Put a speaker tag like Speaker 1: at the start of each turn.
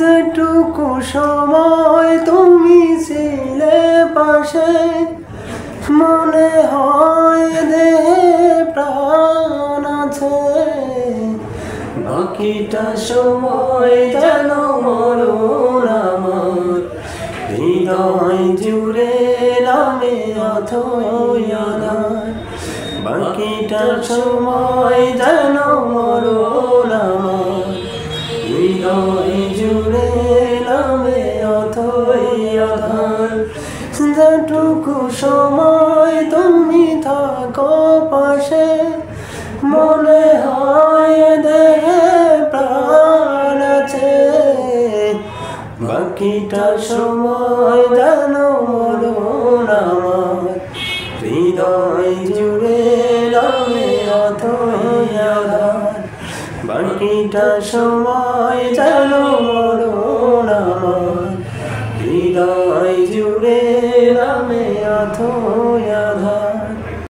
Speaker 1: যেটুকু সময় তুমি ছিলে পাশে, মনে হয় দেহে প্রাণ আছে। বাকিটা সময় যেন মরণ আমার, হৃদয় জুড়ে নামে অথই আধার। বাকিটা সময় যেন মরণ আমার, হৃদয় জুড়ে নামে অথই আধার। যেটুকু সময় তুমি থাকো পাশে, মনে হয় দেহে প্রাণ আছে। বাকিটা সময় যেন মরণ আমার, হৃদয় জুড়ে নামে অথই আধার। বাকিটা সময় যেন মরণ আমার, হৃদয় জুড়ে নামে অথই আধার।